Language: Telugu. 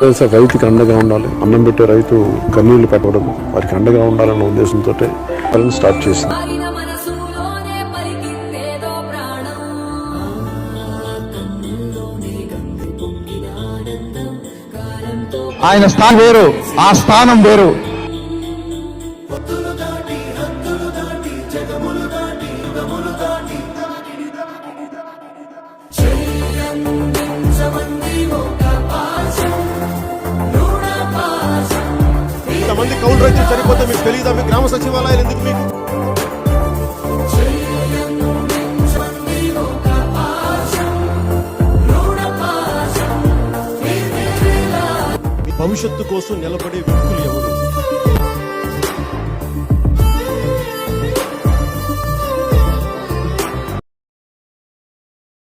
రైతుకి అండగా ఉండాలి, అన్నం పెట్టే రైతు కన్నీళ్లు పెట్టకూడదు, వారికి అండగా ఉండాలన్న ఉద్దేశంతో స్టార్ట్ చేసింది. ఆయన స్థానం వేరు, ఆ స్థానం వేరు. ఇంతమంది కౌలు రైతులు చనిపోతే మీకు తెలియదా? మీ గ్రామ సచివాలయాలు ఎందుకు? మీకు భవిష్యత్తు కోసం నిలబడే వ్యక్తులు ఎవరు?